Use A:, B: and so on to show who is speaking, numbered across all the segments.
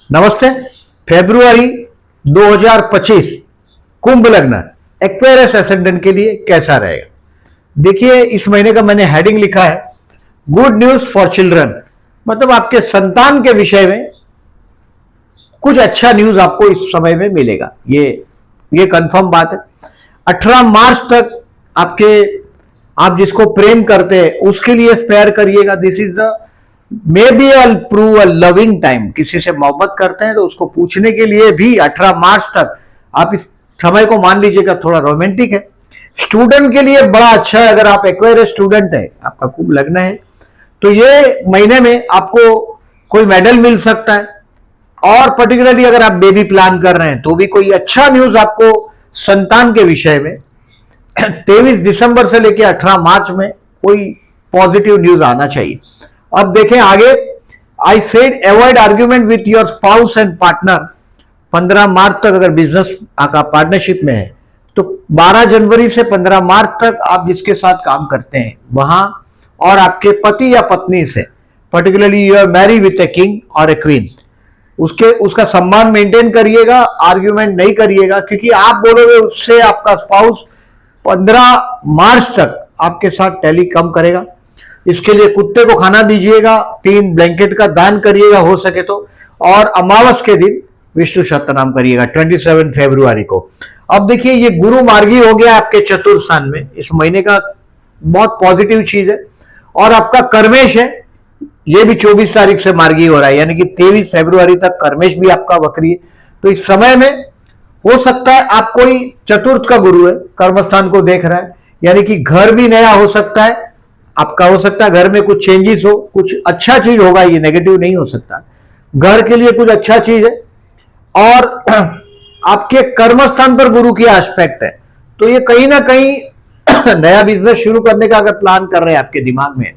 A: नमस्ते। फरवरी 2025 कुंभ लग्न Aquarius ascendant के लिए कैसा रहेगा? देखिए, इस महीने का मैंने हेडिंग लिखा है गुड न्यूज फॉर चिल्ड्रन। मतलब आपके संतान के विषय में कुछ अच्छा न्यूज आपको इस समय में मिलेगा। ये कंफर्म बात है। 18 मार्च तक आप जिसको प्रेम करते हैं उसके लिए स्पेयर करिएगा। This is the may be prove a loving time. किसी से मोहब्बत करते हैं तो उसको पूछने के लिए भी 18 मार्च तक आप इस समय को मान लीजिएगा थोड़ा रोमांटिक है। स्टूडेंट के लिए बड़ा अच्छा है। अगर आप एक्वायरियस स्टूडेंट है, आपका कुंभ लग्न है, तो ये महीने में आपको कोई मेडल मिल सकता है। और पर्टिकुलरली अगर आप बेबी प्लान कर रहे हैं तो भी कोई अच्छा न्यूज आपको संतान के विषय में 23 दिसंबर से लेकर 18 मार्च में कोई पॉजिटिव न्यूज आना चाहिए। अब देखें आगे। I said avoid argument with your spouse and partner. 15 मार्च तक अगर बिजनेस का पार्टनरशिप में है तो 12 जनवरी से 15 मार्च तक आप जिसके साथ काम करते हैं वहां और आपके पति या पत्नी से, particularly you are marry with a king और ए क्वीन, उसका सम्मान मेंटेन करिएगा। आर्ग्यूमेंट नहीं करिएगा, क्योंकि आप बोलोगे उससे आपका स्पाउस 15 मार्च तक आपके साथ टैली कम करेगा। इसके लिए कुत्ते को खाना दीजिएगा, 3 ब्लैंकेट का दान करिएगा हो सके तो, और अमावस के दिन विष्णु सहस्त्रनाम करिएगा 27 फरवरी को। अब देखिए, ये गुरु मार्गी हो गया आपके चतुर्थ स्थान में। इस महीने का बहुत पॉजिटिव चीज है। और आपका कर्मेश है, ये भी 24 तारीख से मार्गी हो रहा है, यानी कि 23 फरवरी तक कर्मेश भी आपका वक्री है। तो इस समय में हो सकता है आप कोई चतुर्थ का गुरु है, कर्मस्थान को देख रहा है, यानी कि घर भी नया हो सकता है आपका। हो सकता है घर में कुछ चेंजेस हो, कुछ अच्छा चीज होगा, ये नेगेटिव नहीं हो सकता। घर के लिए कुछ अच्छा चीज है। और आपके कर्मस्थान पर गुरु की एस्पेक्ट है, तो ये कहीं ना कहीं नया बिजनेस शुरू करने का अगर प्लान कर रहे हैं आपके दिमाग में,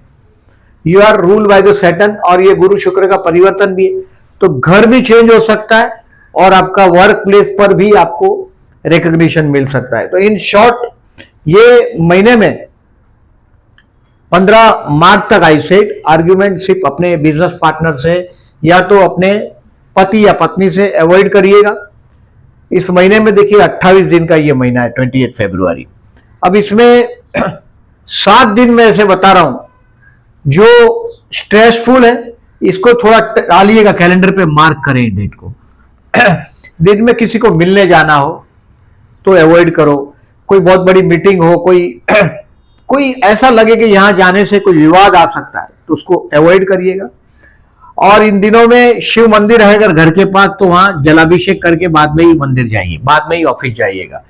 A: you are rule by the Saturn, और ये गुरु शुक्र का परिवर्तन भी है, तो घर भी चेंज हो सकता है और आपका वर्क प्लेस पर भी आपको रिकॉग्निशन मिल सकता है। तो इन शॉर्ट ये महीने में 15 मार्च तक आई सेड आर्ग्यूमेंट सिर्फ अपने बिजनेस पार्टनर से या तो अपने पति या पत्नी से अवॉइड करिएगा। इस महीने में देखिए 28 दिन का ये महीना है, 28 फरवरी। अब इसमें 7 दिन में ऐसे बता रहा हूं जो स्ट्रेसफुल है, इसको थोड़ा डालिएगा कैलेंडर पे, मार्क करें डेट को। दिन में किसी को मिलने जाना हो तो अवॉइड करो। कोई बहुत बड़ी मीटिंग हो, कोई ऐसा लगे कि यहां जाने से कोई विवाद आ सकता है तो उसको अवॉइड करिएगा। और इन दिनों में शिव मंदिर है अगर घर के पास तो वहां जलाभिषेक करके बाद में ही मंदिर जाइए, बाद में ही ऑफिस जाइएगा।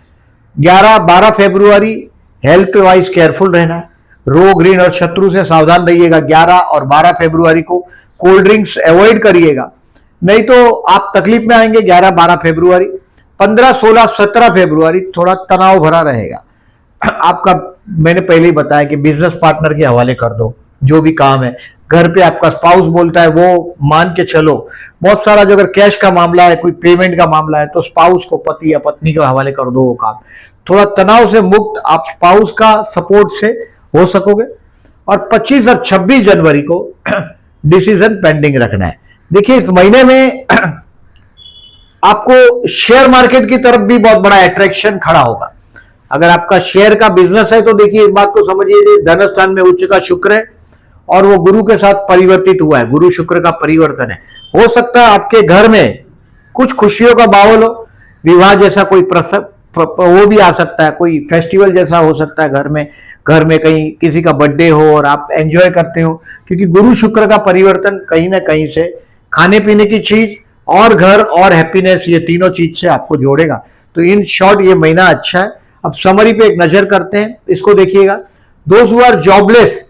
A: 11-12 फरवरी हेल्थ वाइज केयरफुल रहना है। रोग ऋण और शत्रु से सावधान रहिएगा। 11 और 12 फरवरी को कोल्ड ड्रिंक्स अवॉइड करिएगा, नहीं तो आप तकलीफ में आएंगे। 11-12 फरवरी। 15, 16, 17 फरवरी थोड़ा तनाव भरा रहेगा आपका। मैंने पहले ही बताया कि बिजनेस पार्टनर के हवाले कर दो जो भी काम है। घर पे आपका स्पाउस बोलता है वो मान के चलो। बहुत सारा जो अगर कैश का मामला है, कोई पेमेंट का मामला है, तो स्पाउस को, पति या पत्नी के हवाले कर दो वो काम। थोड़ा तनाव से मुक्त आप स्पाउस का सपोर्ट से हो सकोगे। और 25 और 26 जनवरी को डिसीजन पेंडिंग रखना है। देखिए, इस महीने में आपको शेयर मार्केट की तरफ भी बहुत बड़ा अट्रैक्शन खड़ा होगा। अगर आपका शेयर का बिजनेस है तो देखिए, इस बात को समझिए, धन स्थान में उच्च का शुक्र है और वो गुरु के साथ परिवर्तित हुआ है। गुरु शुक्र का परिवर्तन है। हो सकता है आपके घर में कुछ खुशियों का माहौल हो, विवाह जैसा कोई प्रसंग वो भी आ सकता है, कोई फेस्टिवल जैसा हो सकता है घर में कहीं किसी का बर्थडे हो और आप एंजॉय करते हो, क्योंकि गुरु शुक्र का परिवर्तन कहीं ना कहीं से खाने पीने की चीज और घर और हैप्पीनेस, ये तीनों चीज से आपको जोड़ेगा। तो इन शॉर्ट ये महीना अच्छा है। अब समरी पे एक नजर करते हैं, इसको देखिएगा। दोज हु आर जॉबलेस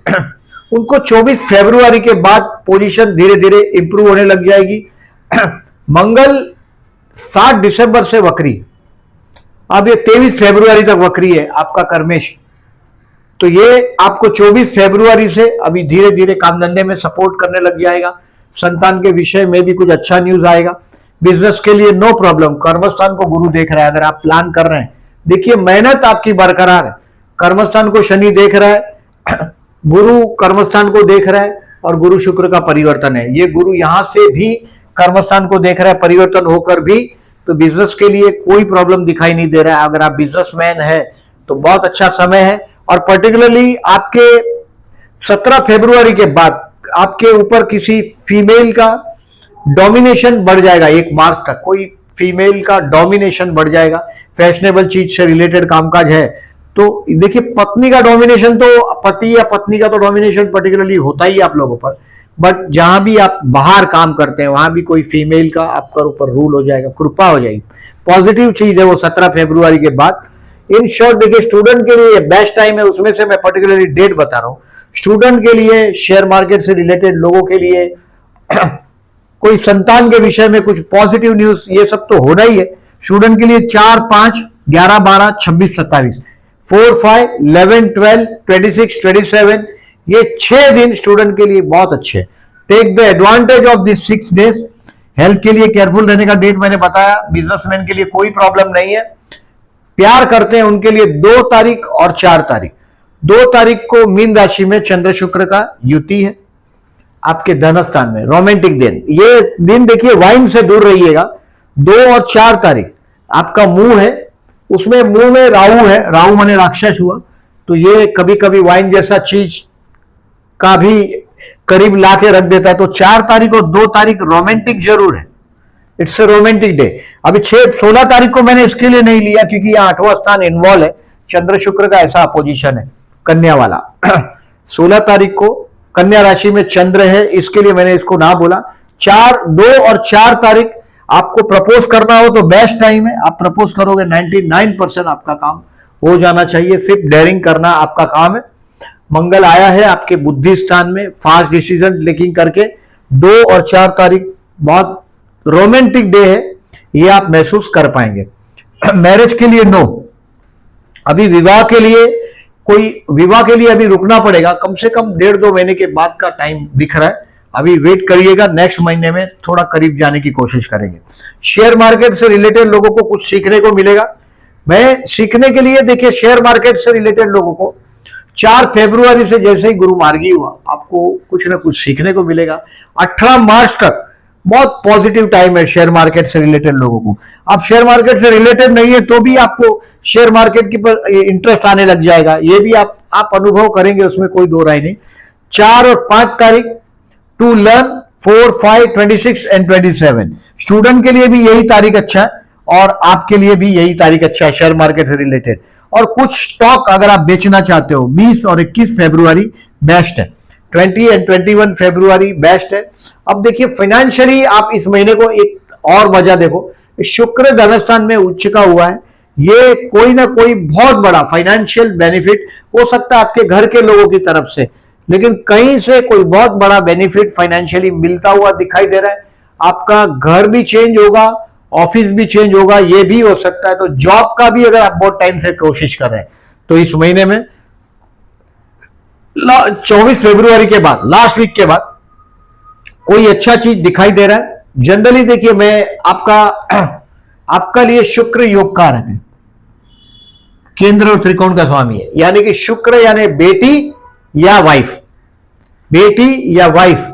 A: उनको 24 फरवरी के बाद पोजीशन धीरे धीरे इंप्रूव होने लग जाएगी। मंगल 7 दिसंबर से वक्री, अब ये 23 फरवरी तक वक्री है आपका कर्मेश। तो ये आपको 24 फरवरी से अभी धीरे धीरे काम धंधे में सपोर्ट करने लग जाएगा। संतान के विषय में भी कुछ अच्छा न्यूज आएगा। बिजनेस के लिए नो प्रॉब्लम। कर्मस्थान को गुरु देख रहा है, अगर आप प्लान कर रहे हैं, देखिए मेहनत आपकी बरकरार है। कर्मस्थान को शनि देख रहा है, गुरु कर्मस्थान को देख रहा है और गुरु शुक्र का परिवर्तन है। ये गुरु यहां से भी कर्मस्थान को देख रहा है परिवर्तन होकर भी, तो बिजनेस के लिए कोई प्रॉब्लम दिखाई नहीं दे रहा है। अगर आप बिजनेसमैन है तो बहुत अच्छा समय है। और पर्टिकुलरली आपके 17 फरवरी के बाद आपके ऊपर किसी फीमेल का डोमिनेशन बढ़ जाएगा। 1 मार्च तक कोई फीमेल का डोमिनेशन बढ़ जाएगा। फैशनेबल चीज से रिलेटेड कामकाज है तो देखिए, पत्नी का डोमिनेशन तो पति या पत्नी का तो डोमिनेशन पर्टिकुलरली होता ही आप लोगों पर, बट जहां भी आप बाहर काम करते हैं वहां भी कोई फीमेल का आपका ऊपर रूल हो जाएगा, कृपा हो जाएगी। पॉजिटिव चीज है वो 17 फरवरी के बाद। इन शॉर्ट देखिए, स्टूडेंट के लिए बेस्ट टाइम है, उसमें से मैं पर्टिकुलरली डेट बता रहा हूं। स्टूडेंट के लिए, शेयर मार्केट से रिलेटेड लोगों के लिए कोई संतान के विषय में कुछ पॉजिटिव न्यूज, ये सब तो होना ही है। स्टूडेंट के लिए 4, 5, 11, 12, 26, 27, 4, 5, 11, 12, 26, 27, ये 6 दिन स्टूडेंट के लिए बहुत अच्छे। Take the advantage of this 6 days. Health के लिए केयरफुल रहने का डेट मैंने बताया। बिजनेसमैन के लिए कोई प्रॉब्लम नहीं है। प्यार करते हैं उनके लिए 2 तारीख और 4 तारीख। 2 तारीख को मीन राशि में चंद्र शुक्र का युति है आपके धनस्थान में, रोमांटिक दिन। ये दिन देखिए, वाइन से दूर रहिएगा। 2 और 4 तारीख आपका मुंह है, उसमें मुंह में राहु है, राहु माने राक्षस हुआ, तो ये कभी कभी वाइन जैसा चीज का भी करीब ला के रख देता है। तो 4 तारीख और 2 तारीख रोमांटिक जरूर है, इट्स ए रोमांटिक डे। अभी 16 तारीख को मैंने इसके लिए नहीं लिया क्योंकि यह 8वां स्थान इन्वॉल्व है, चंद्र शुक्र का ऐसा अपोजिशन है, कन्या वाला। 16 तारीख को कन्या राशि में चंद्र है, इसके लिए मैंने इसको ना बोला। 2 और 4 तारीख आपको प्रपोज करना हो तो बेस्ट टाइम है। आप प्रपोज करोगे 99% आपका काम हो जाना चाहिए। सिर्फ डेयरिंग करना आपका काम है। मंगल आया है आपके बुद्धि स्थान में, फास्ट डिसीजन लेकिन करके 2 और 4 तारीख बहुत रोमांटिक डे है, ये आप महसूस कर पाएंगे। मैरिज के लिए नो, अभी विवाह के लिए अभी रुकना पड़ेगा। कम से कम 1.5-2 महीने के बाद का टाइम दिख रहा है। अभी वेट करिएगा, नेक्स्ट महीने में थोड़ा करीब जाने की कोशिश करेंगे। शेयर मार्केट से रिलेटेड लोगों को कुछ सीखने को मिलेगा। मैं सीखने के लिए देखिए, शेयर मार्केट से रिलेटेड लोगों को 4 फरवरी से जैसे ही गुरु मार्गी हुआ, आपको कुछ ना कुछ सीखने को मिलेगा। 18 मार्च तक बहुत पॉजिटिव टाइम है शेयर मार्केट से रिलेटेड लोगों को। आप शेयर मार्केट से रिलेटेड नहीं है तो भी आपको शेयर मार्केट की पर इंटरेस्ट आने लग जाएगा, ये भी आप अनुभव करेंगे, उसमें कोई 2 राय नहीं। 4 और 5 तारीख टू लर्न, 4, 5, 26 एंड 27। स्टूडेंट के लिए भी यही तारीख अच्छा है और आपके लिए भी यही तारीख अच्छा है शेयर मार्केट से रिलेटेड। और कुछ स्टॉक अगर आप बेचना चाहते हो, 20 और 21 फरवरी बेस्ट है, 20 एंड 21 फरवरी बेस्ट है। अब देखिए, फाइनेंशियली आप इस महीने को एक और वजह देखो, शुक्र धनस्थान में उच्च का हुआ है, ये कोई ना कोई बहुत बड़ा फाइनेंशियल बेनिफिट हो सकता है आपके घर के लोगों की तरफ से, लेकिन कहीं से कोई बहुत बड़ा बेनिफिट फाइनेंशियली मिलता हुआ दिखाई दे रहा है। आपका घर भी चेंज होगा, ऑफिस भी चेंज होगा, ये भी हो सकता है। तो जॉब का भी अगर आप बहुत टाइम से कोशिश कर रहे हैं तो इस महीने में 24 फरवरी के बाद, लास्ट वीक के बाद कोई अच्छा चीज दिखाई दे रहा है। जनरली देखिए, मैं आपका लिए शुक्र योग कारक है, केंद्र और त्रिकोण का स्वामी है, यानी कि शुक्र यानी बेटी या वाइफ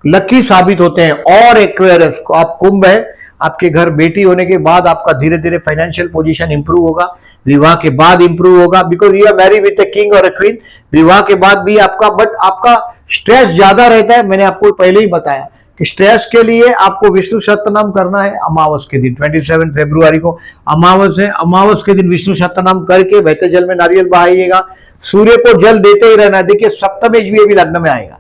A: लकी साबित होते हैं। और एक्वेरियस को आप कुंभ है, आपके घर बेटी होने के बाद आपका धीरे धीरे फाइनेंशियल पोजीशन इंप्रूव होगा, विवाह के बाद इंप्रूव होगा, because you are marry with a king और ए क्वीन। विवाह के बाद भी आपका, बट आपका स्ट्रेस ज्यादा रहता है। मैंने आपको पहले ही बताया कि स्ट्रेस के लिए आपको विष्णु सहस्त्रनाम करना है अमावस के दिन। 27 फरवरी को अमावस है, अमावस के दिन विष्णु सहस्त्रनाम करके बहते जल में नारियल बहाइएगा। सूर्य को जल देते ही रहना। देखिए, सप्तमेश भी लग्न में आएगा,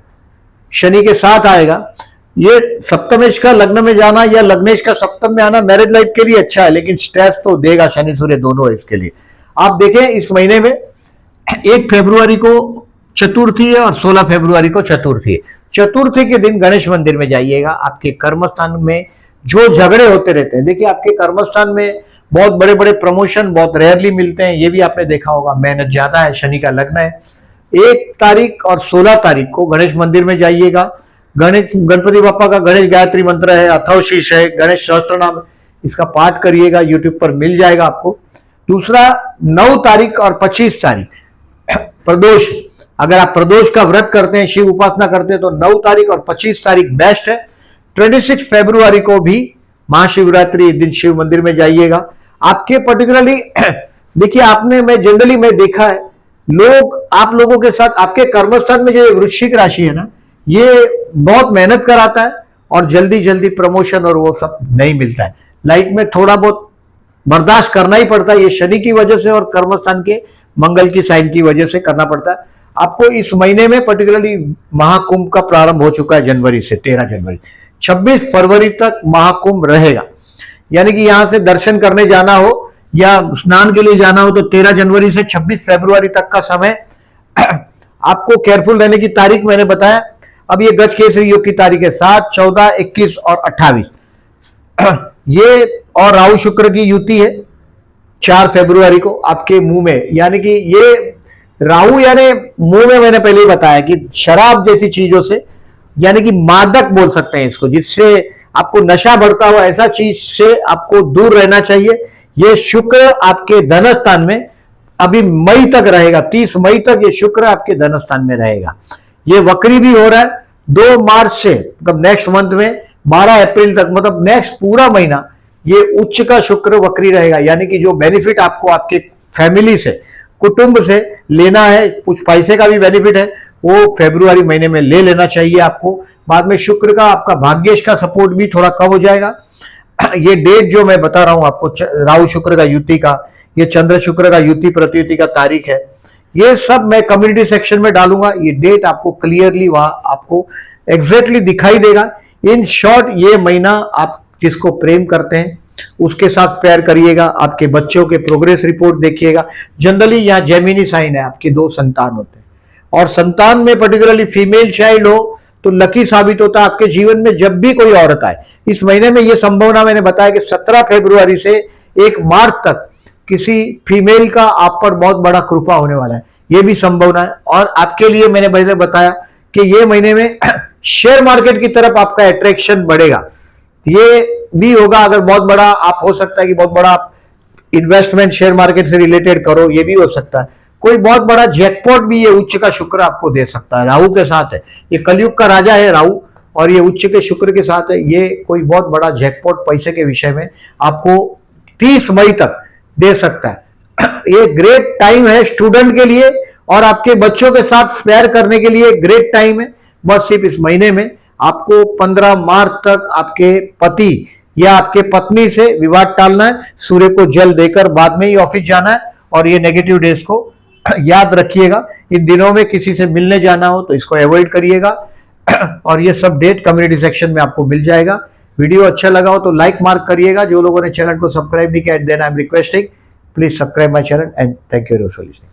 A: शनि के साथ आएगा। ये सप्तमेश का लग्न में जाना या लग्नेश का सप्तम में आना मैरिज लाइफ के लिए अच्छा है, लेकिन स्ट्रेस तो देगा, शनि सूर्य दोनों है इसके लिए। आप देखें, इस महीने में 1 फरवरी को चतुर्थी है और 16 फरवरी को चतुर्थी है। चतुर्थी के दिन गणेश मंदिर में जाइएगा। आपके कर्मस्थान में जो झगड़े होते रहते हैं, देखिए आपके कर्मस्थान में बहुत बड़े बड़े प्रमोशन बहुत रेयरली मिलते हैं, ये भी आपने देखा होगा। मेहनत ज्यादा है, शनि का लग्न है। 1 तारीख और 16 तारीख को गणेश मंदिर में जाइएगा। गणपति बापा का गणेश गायत्री मंत्र है, अथर्व शीर्ष है, गणेश सहस्त्रनाम, इसका पाठ करिएगा, यूट्यूब पर मिल जाएगा आपको। दूसरा, 9 तारीख और 25 तारीख प्रदोष, अगर आप प्रदोष का व्रत करते हैं, शिव उपासना करते हैं, तो 9 तारीख और 25 तारीख बेस्ट है। 26 फरवरी को भी महाशिवरात्रि दिन शिव मंदिर में जाइएगा। आपके पर्टिकुलरली देखिए, आपने मैं जनरली मैं देखा है लोग, आप लोगों के साथ आपके कर्मस्थान में जो वृश्चिक राशि है ना, ये बहुत मेहनत कराता है और जल्दी जल्दी प्रमोशन और वो सब नहीं मिलता है। लाइफ में थोड़ा बहुत बर्दाश्त करना ही पड़ता है, ये शनि की वजह से और कर्मस्थान के मंगल की साइन की वजह से करना पड़ता है। आपको इस महीने में पर्टिकुलरली महाकुंभ का प्रारंभ हो चुका है जनवरी से, 13 जनवरी, 26 फरवरी तक महाकुंभ रहेगा। यानी कि यहां से दर्शन करने जाना हो या स्नान के लिए जाना हो तो 13 जनवरी से 26 फरवरी तक का समय आपको केयरफुल रहने की तारीख मैंने बताया। अब ये गज केसरी योग की तारीख है 7, 14, 21 और 28। ये और राहु शुक्र की युति है 4 फरवरी को आपके मुंह में। यानी कि ये राहु यानी मुंह में, मैंने पहले ही बताया कि शराब जैसी चीजों से, यानी कि मादक बोल सकते हैं इसको, जिससे आपको नशा बढ़ता हो, ऐसा चीज से आपको दूर रहना चाहिए। ये शुक्र आपके धन स्थान में अभी मई तक रहेगा, 30 मई तक ये शुक्र आपके धन स्थान में रहेगा। ये वक्री भी हो रहा है 2 मार्च से, मतलब नेक्स्ट मंथ में 12 अप्रैल तक, मतलब नेक्स्ट पूरा महीना ये उच्च का शुक्र वक्री रहेगा। यानी कि जो बेनिफिट आपको आपके फैमिली से, कुटुंब से लेना है, कुछ पैसे का भी बेनिफिट है, वो फरवरी महीने में ले लेना चाहिए आपको। बाद में शुक्र का आपका भाग्येश का सपोर्ट भी थोड़ा कम हो जाएगा। ये डेट जो मैं बता रहा हूं आपको, राहु शुक्र का युति का, ये चंद्र शुक्र का युति प्रत्युति का तारीख है, ये सब मैं कम्युनिटी सेक्शन में डालूंगा। ये डेट आपको क्लियरली वहां आपको एग्जैक्टली दिखाई देगा। इन शॉर्ट, ये महीना आप जिसको प्रेम करते हैं उसके साथ प्यार करिएगा, आपके बच्चों के प्रोग्रेस रिपोर्ट देखिएगा। जनरली यहाँ जेमिनी साइन है, आपके 2 संतान होते हैं और संतान में पर्टिकुलरली फीमेल चाइल्ड हो तो लकी साबित होता है आपके जीवन में जब भी कोई औरत आए। इस महीने में ये संभावना मैंने बताया कि 17 फरवरी से 1 मार्च तक किसी फीमेल का आप पर बहुत बड़ा कृपा होने वाला है, ये भी संभावना है। और आपके लिए मैंने पहले बताया कि ये महीने में शेयर मार्केट की तरफ आपका अट्रैक्शन बढ़ेगा, ये भी होगा। अगर बहुत बड़ा आप, हो सकता है कि बहुत बड़ा आप इन्वेस्टमेंट शेयर मार्केट से रिलेटेड करो, ये भी हो सकता है। कोई बहुत बड़ा जैकपॉट भी ये उच्च का शुक्र आपको दे सकता है, राहु के साथ है। ये कलयुग का राजा है राहु, और ये उच्च के शुक्र के साथ है। ये कोई बहुत बड़ा जैकपॉट पैसे के विषय में आपको 30 मई तक दे सकता है। ये ग्रेट टाइम है स्टूडेंट के लिए और आपके बच्चों के साथ प्यार करने के लिए ग्रेट टाइम है। बस सिर्फ इस महीने में आपको 15 मार्च तक आपके पति या आपके पत्नी से विवाद टालना है, सूर्य को जल देकर बाद में ही ऑफिस जाना है। और ये नेगेटिव डेज को याद रखिएगा। इन दिनों में किसी से मिलने जाना हो तो इसको अवॉइड करिएगा। और ये सब डेट कम्युनिटी सेक्शन में आपको मिल जाएगा। वीडियो अच्छा लगा हो तो लाइक मार्क करिएगा। जो लोगों ने चैनल को सब्सक्राइब नहीं किया, then I am requesting please subscribe my channel and thank you for listening.